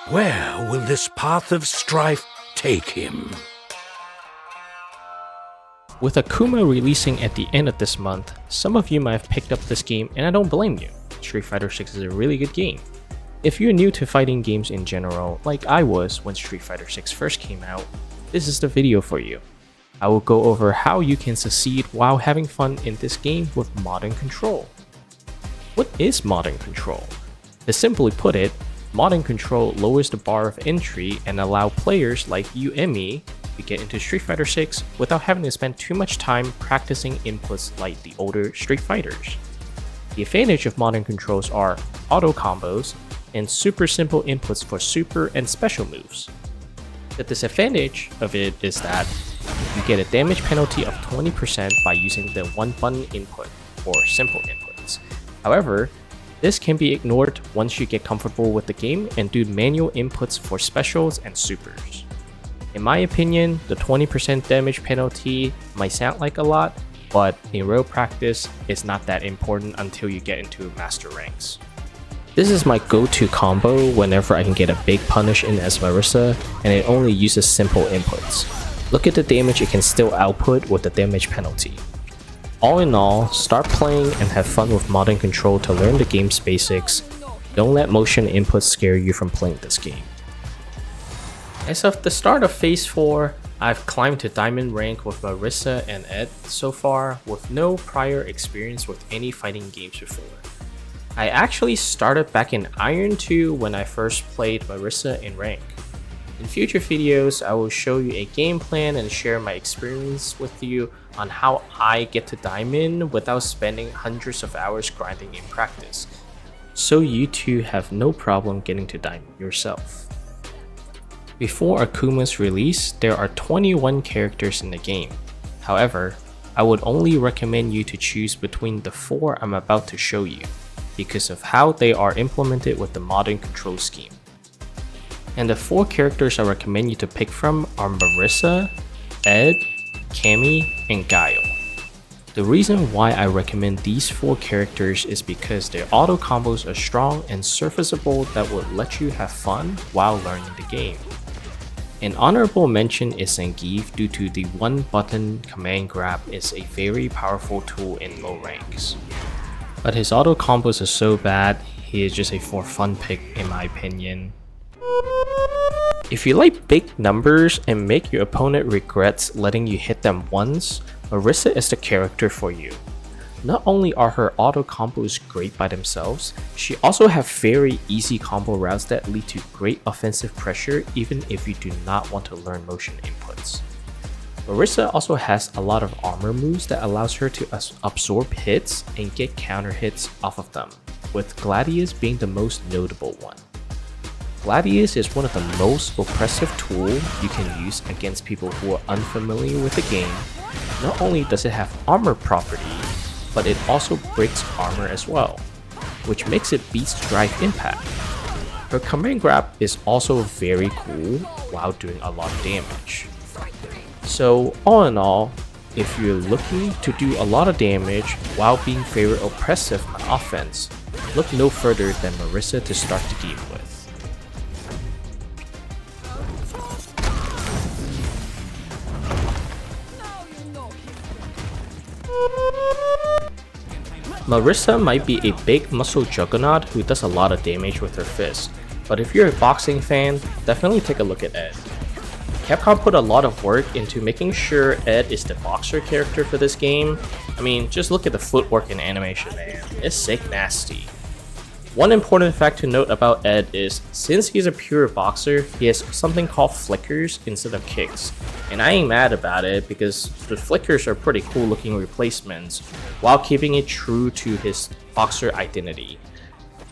Where will this path of strife take him? With Akuma releasing at the end of this month, some of you might have picked up this game and I don't blame you. Street Fighter 6 is a really good game. If you're new to fighting games in general, like I was when Street Fighter 6 first came out, this is the video for you. I will go over how you can succeed while having fun in this game with modern control. What is modern control? To simply put it, modern control lowers the bar of entry and allow players like you and me to get into Street Fighter 6 without having to spend too much time practicing inputs like the older Street Fighters. The advantage of modern controls are auto combos and super simple inputs for super and special moves. The disadvantage of it is that you get a damage penalty of 20% by using the one button input or simple inputs. However, this can be ignored once you get comfortable with the game and do manual inputs for specials and supers. In my opinion, the 20% damage penalty might sound like a lot, but in real practice, it's not that important until you get into master ranks. This is my go-to combo whenever I can get a big punish in as Marisa, and it only uses simple inputs. Look at the damage it can still output with the damage penalty. All in all, start playing and have fun with modern control to learn the game's basics. Don't let motion inputs scare you from playing this game. As of the start of Phase 4, I've climbed to Diamond rank with Marisa and Ed so far with no prior experience with any fighting games before. I actually started back in Iron 2 when I first played Marisa in rank. In future videos, I will show you a game plan and share my experience with you on how I get to Diamond without spending hundreds of hours grinding in practice, so you too have no problem getting to Diamond yourself. Before Akuma's release, there are 21 characters in the game. However, I would only recommend you to choose between the 4 I'm about to show you, because of how they are implemented with the modern control scheme. And the 4 characters I recommend you to pick from are Marisa, Ed, Cammy, and Guile. The reason why I recommend these 4 characters is because their auto combos are strong and serviceable that would let you have fun while learning the game. An honorable mention is Zangief due to the one button command grab is a very powerful tool in low ranks. But his auto combos are so bad, he is just a for fun pick in my opinion. If you like big numbers and make your opponent regrets letting you hit them once, Marisa is the character for you. Not only are her auto combos great by themselves, she also have very easy combo routes that lead to great offensive pressure even if you do not want to learn motion inputs. Marisa also has a lot of armor moves that allows her to absorb hits and get counter hits off of them, with Gladius being the most notable one. Gladius is one of the most oppressive tools you can use against people who are unfamiliar with the game. Not only does it have armor property, but it also breaks armor as well, which makes it beat Drive Impact. Her command grab is also very cool while doing a lot of damage. So all in all, if you're looking to do a lot of damage while being very oppressive on offense, look no further than Marisa to start the game with. Marisa might be a big muscle juggernaut who does a lot of damage with her fist, but if you're a boxing fan, definitely take a look at Ed. Capcom put a lot of work into making sure Ed is the boxer character for this game. I mean, just look at the footwork and animation, man. It's sick nasty. One important fact to note about Ed is, since he's a pure boxer, he has something called flickers instead of kicks. And I ain't mad about it because the flickers are pretty cool looking replacements while keeping it true to his boxer identity.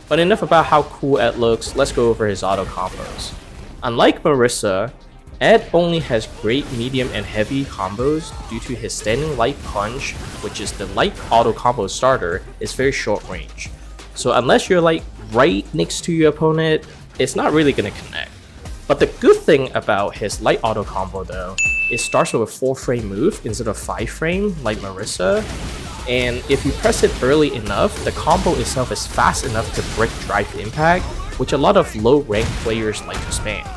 But enough about how cool Ed looks, let's go over his auto combos. Unlike Marisa, Ed only has great medium and heavy combos due to his standing light punch, which is the light auto combo starter, is very short range. So unless you're like right next to your opponent, it's not really gonna connect. But the good thing about his light auto combo though, it starts with a 4 frame move instead of 5 frame like Marisa, and if you press it early enough, the combo itself is fast enough to break drive impact, which a lot of low rank players like to spam.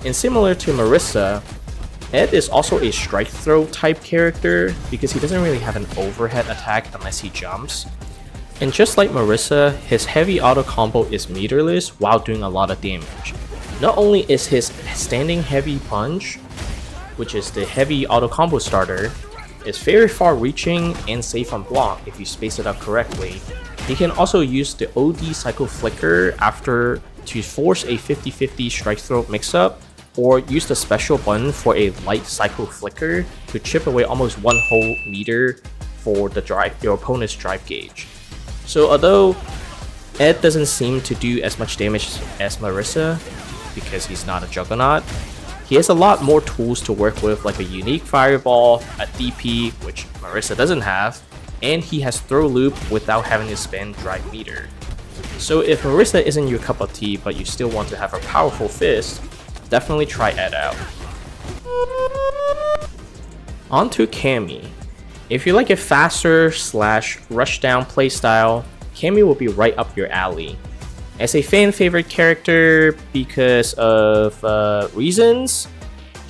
And similar to Marisa, Ed is also a strike throw type character because he doesn't really have an overhead attack unless he jumps. And just like Marisa, his heavy auto combo is meterless while doing a lot of damage. Not only is his standing heavy punch, which is the heavy auto combo starter, is very far reaching and safe on block if you space it out correctly, he can also use the OD Psycho Flicker after to force a 50-50 strike throw mix-up, or use the special button for a light Psycho Flicker to chip away almost one whole meter for your opponent's drive gauge. So although Ed doesn't seem to do as much damage as Marisa, because he's not a Juggernaut, he has a lot more tools to work with, like a unique Fireball, a DP, which Marisa doesn't have, and he has Throw Loop without having to spend Drive Meter. So if Marisa isn't your cup of tea but you still want to have a powerful fist, definitely try Ed out. On to Cammy. If you like a faster / rushdown playstyle, Cammy will be right up your alley. As a fan favorite character because of reasons,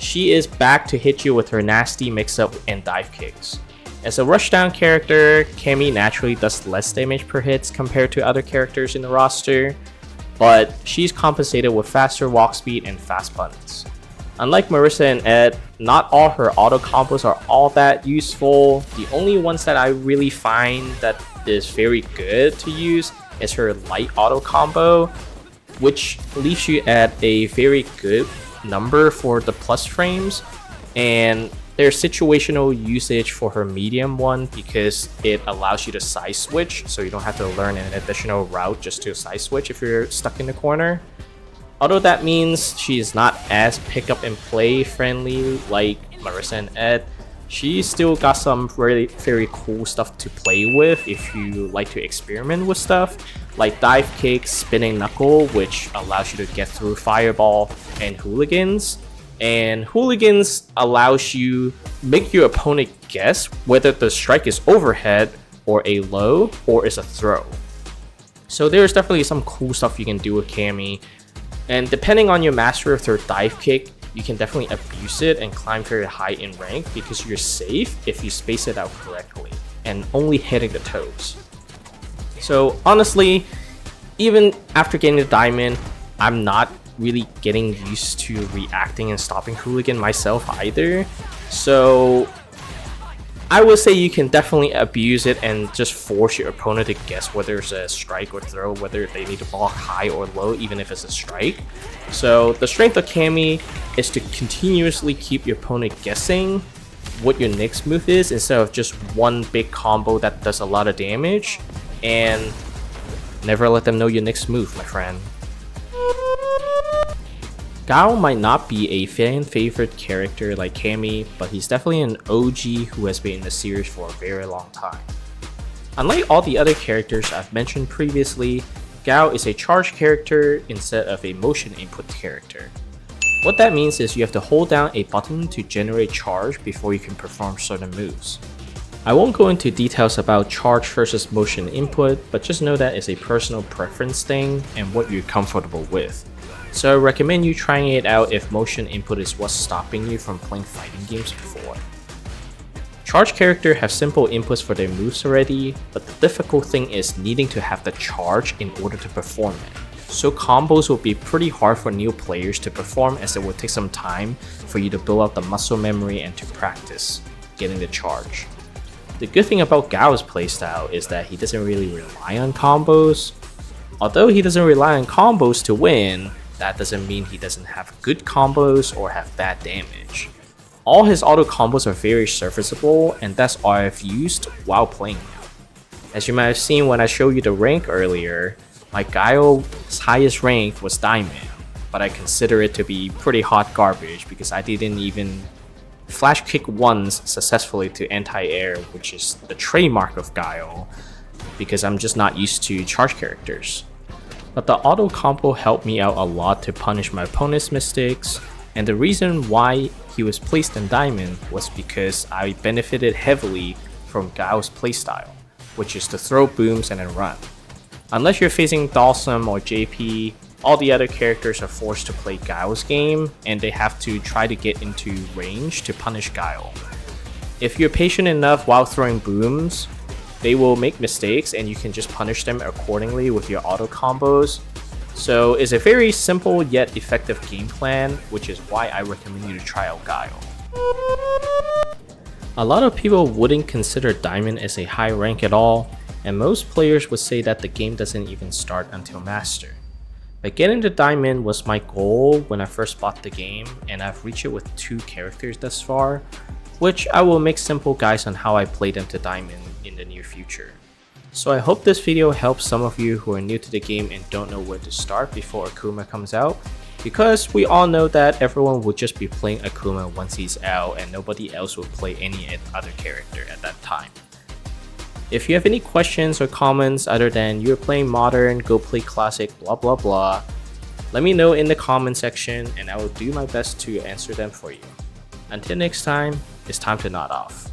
she is back to hit you with her nasty mix-up and dive kicks. As a rushdown character, Cammy naturally does less damage per hits compared to other characters in the roster, but she's compensated with faster walk speed and fast buttons. Unlike Marisa and Ed, not all her auto combos are all that useful. The only ones that I really find that is very good to use is her light auto combo, which leaves you at a very good number for the plus frames, and there's situational usage for her medium one because it allows you to side switch, so you don't have to learn an additional route just to side switch if you're stuck in the corner. Although that means she is not as pick up and play friendly like Marisa and Ed, she's still got some really very cool stuff to play with if you like to experiment with stuff, like Dive Kick, Spinning Knuckle, which allows you to get through Fireball, and Hooligans. And Hooligans allows you make your opponent guess whether the strike is overhead or a low or is a throw. So there's definitely some cool stuff you can do with Cammy. And depending on your master of her dive kick, you can definitely abuse it and climb very high in rank because you're safe if you space it out correctly and only hitting the toes. So honestly, even after getting the diamond, I'm not really getting used to reacting and stopping Hooligan myself either. So I would say you can definitely abuse it and just force your opponent to guess whether it's a strike or throw, whether they need to block high or low, even if it's a strike. So the strength of Cammy is to continuously keep your opponent guessing what your next move is instead of just one big combo that does a lot of damage, and never let them know your next move, my friend. Gao might not be a fan favorite character like Cammy, but he's definitely an OG who has been in the series for a very long time. Unlike all the other characters I've mentioned previously, Gao is a charge character instead of a motion input character. What that means is you have to hold down a button to generate charge before you can perform certain moves. I won't go into details about charge versus motion input, but just know that it's a personal preference thing and what you're comfortable with. So I recommend you trying it out if motion input is what's stopping you from playing fighting games before. Charge characters have simple inputs for their moves already, but the difficult thing is needing to have the charge in order to perform it. So combos will be pretty hard for new players to perform as it will take some time for you to build up the muscle memory and to practice getting the charge. The good thing about Gao's playstyle is that he doesn't really rely on combos. Although he doesn't rely on combos to win, that doesn't mean he doesn't have good combos or have bad damage. All his auto combos are very serviceable, and that's all I've used while playing him. As you might have seen when I showed you the rank earlier, my Gaio's highest rank was Diamond, but I consider it to be pretty hot garbage because I didn't even flash kick once successfully to anti-air, which is the trademark of Gaio, because I'm just not used to charge characters. But the auto combo helped me out a lot to punish my opponent's mistakes, and the reason why he was placed in Diamond was because I benefited heavily from Gao's playstyle, which is to throw booms and then run. Unless you're facing Dhalsim or JP, all the other characters are forced to play Gao's game, and they have to try to get into range to punish Gao. If you're patient enough while throwing booms, they will make mistakes and you can just punish them accordingly with your auto combos. So it's a very simple yet effective game plan, which is why I recommend you to try out Gao. A lot of people wouldn't consider Diamond as a high rank at all, and most players would say that the game doesn't even start until Master. But getting to Diamond was my goal when I first bought the game, and I've reached it with 2 characters thus far, which I will make simple guides on how I play them to Diamond in the near future. So I hope this video helps some of you who are new to the game and don't know where to start before Akuma comes out, because we all know that everyone would just be playing Akuma once he's out and nobody else would play any other character at that time. If you have any questions or comments other than you're playing modern, go play classic, blah blah blah, let me know in the comment section and I will do my best to answer them for you. Until next time, it's time to nod off.